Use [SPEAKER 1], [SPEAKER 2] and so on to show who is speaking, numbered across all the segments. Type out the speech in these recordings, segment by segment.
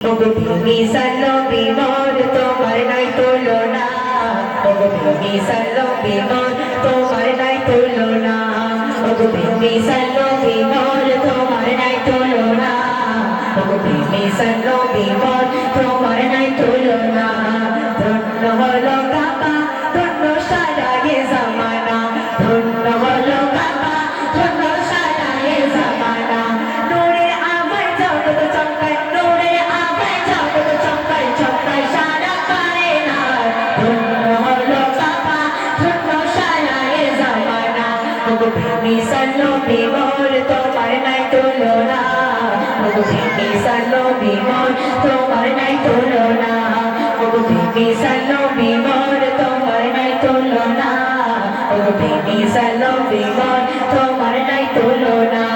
[SPEAKER 1] মিশালো বিমল তোমার নাই তুলনা, মিশালো বিমল তোমার নাই তুলনা, মিশালো বিমল তোমার নাই তুলনা, মিশালো বিমল তোমার নাই তুলনা। ধন্য হলো কাবা, ধন্য সারা এ জামানা, ধন্য হলো কাবা, ধন্য সারা এ জামানা। নূরে আবার জগৎ চমকায়, নূরে আবার জগৎ চমকায়, চমকায় সারা পারে না। ধন্য হলো কাবা, ধন্য সারা এ জামানা। মিশালো বিমল তোমার নাই তুলনা, মিশালো বিমল তোমার নাই তুলনা, মিশালো বিমল তোমার নাই তুলনা, মিশালো বিমল তোমার নাই তুলনা।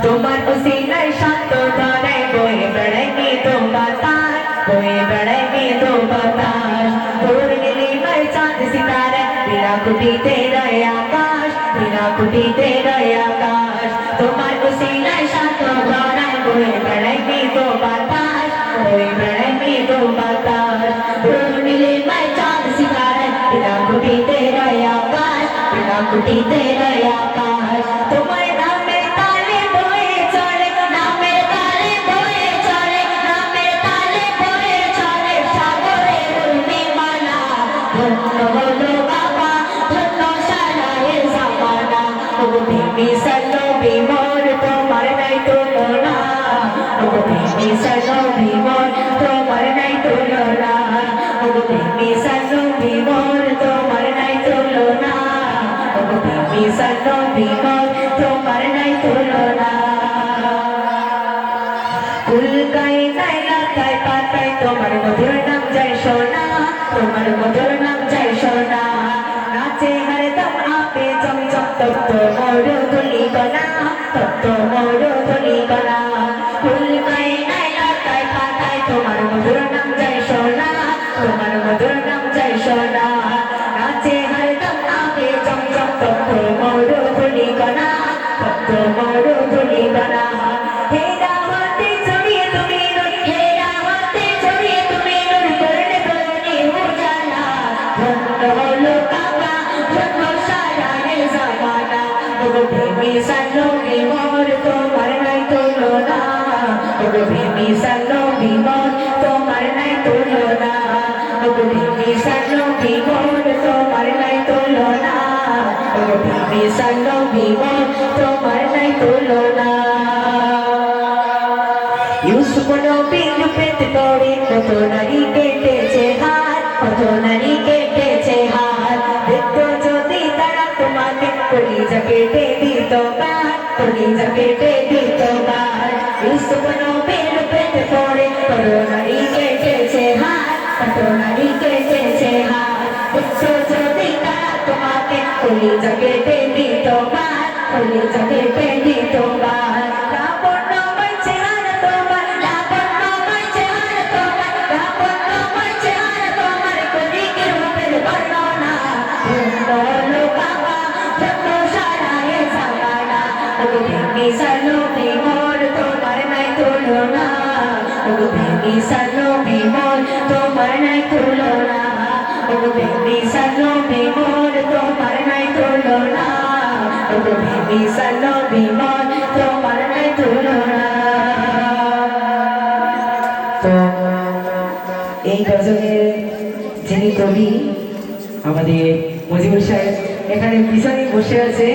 [SPEAKER 1] তোমার উসিলায় শান্ত ধারায় বয়ে বেড়ায় মৃদু বাতাস, বয়ে বেড়ায় মৃদু বাতাস। তোর নীলিমায় চাঁদ সিতারা, বিনা কুটিতে রয় আকাশ, বিনা কুটিতে রয় আকাশ। তোমার উসিলায় শান্ত ধারায় বয়ে বেড়ায় মৃদু বাতাস, বয়ে বেড়ায় মৃদু বাতাস। তোর নীলিমায় চাঁদ সিতারা, বিনা কুটিতে রয় আকাশ, বিনা কুটিতে রয় আকাশ। তোমার নামে তালে বয়ে চলে, নামের তালে বয়ে চলে, নামের তালে বয়ে চলে সাগরের উর্মিমালা। ধন্য হলো বাবা, ধন্য সারা এ জামানা। মিশালো বিমল তোমার নাই তুলনা, মিশালো বিমল তোমার নাই তুলনা, মিশালো বিমল তোমার নাই তুলনা, মিশালো বিমল তোমার নাই তুলনা। ফুল গায়ে নাই লতায় পাতায় তোমার মধুর নাম যায় শোনা, তোমার মধুর নাম যায় শোনা। নাচে হরদম আপে চমচম তপ্ত মোর ধুলি কণা, তপ্ত মোর ধুলি কণা। ফুল গায়ে নাই লতায় পাতায় তোমার মধুর নাম যায় শোনা, তোমার মধুর নাম যায় শোনা। নাচে হরদম আপে চমচম তপ্ত মোর ধুলি কণা, তপ্ত মোর ধুলি কণা। হে রাহতে ছড়িয়ে তুমি নূর, হে রাহতে ছড়িয়ে তুমি নূর, করলে করনি উজালা। ধন্য হলো কাবা, ধন্য সারা এ জামানা। মিশালো বিমল তোমার নাই তুলনা, মিশালো বিমল তোমার নাই তুলনা, মিশালো বিমল তোমার নাই তুলনা, মিশালো বিমল তোমার নাই তুলনা। ইউসুফ নবীর পেতে পড়ে কত নারী কেটেছে হাত, কত নারী কেটেছে হাত। দেখতো যদি তারা তোমাকে কলিজা কেটে দিত গান, কলিজা কেটে দিত গান। ইউসুফ নবীর পেতে পড়ে কত নারী কেটেছে হাত, কত নারী কেটেছে হাত। দেখতো যদি তারা তোমাকে কলিজা কেটে দিত গান, কলিজা কেটে দিত গান। মিশালো বিমল তোমার নাই তুলনা, মিশালো বিমল তোমার নাই তুলনা, মিশালো বিমল তোমার নাই তুলনা, মিশালো বিমল তোমার নাই তুলনা। তো এই গজলের যিনি কবি আমাদের মুজিবুর সাহেব এখানে পিছনে বসে আছে।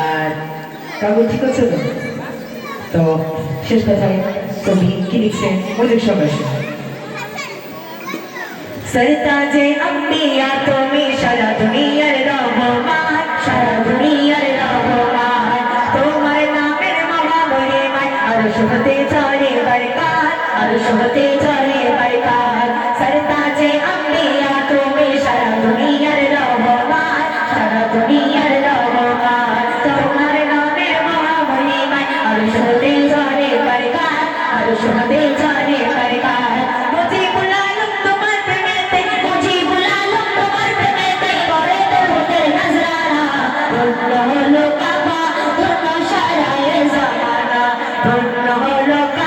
[SPEAKER 1] আর কাগজ ঠিক আছে তো? তো শেষ কথায় কবি কি লিখছেন মুজিব সাহেব। सरताजे अंबिया তুমি সারা দুনিয়ার রহমান, সারা দুনিয়ার রহমান। তোমার নামের মহামহিমায় আরশ হতে ঝরে বরকত, আরশ হতে ঝরে বরকত। सरताजे अंबिया তুমি সারা দুনিয়ার রহমান, সারা দুনিয়ার রহমান। তোমার নামের মহামহিমায় আরশ হতে ঝরে বরকত, আরশ হতে ঝরে বরকত। মুজিবুল আলম তোমার প্রেমেতে, মুজিবুল আলম তোমার প্রেমেতে করে দরুদের নজরানা। ধন্য হলো কাবা, ধন্য সারা এ জামানা, ধন্য হলো কাবা।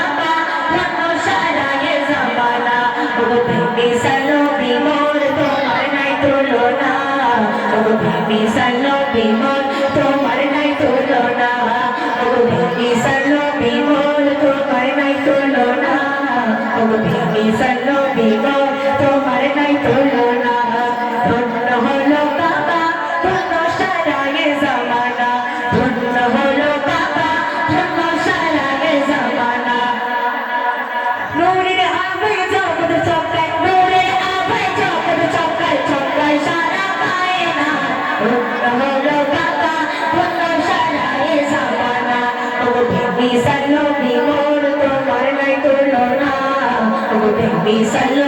[SPEAKER 1] মিশাল নবী মোর তোমার নাই তুলনা ও মিশাল নবী মোর তোমার নাই তুলনা ও মিশাল নবী মোর তোমার নাই তুলনা ধন্য হলো কাবা ধন্য সারায়ে জামানা ধন্য হলো কাবা ধন্য সারায়ে জামানা নূরের আভা জগৎ চমকায় নূরের আভা জগৎ চমকায় চমকায় সারা কায়না ধন্য হলো কাবা ধন্য সারায়ে জামানা ও মিশাল নবী মোর তোমার নাই তুলনা ও মিশাল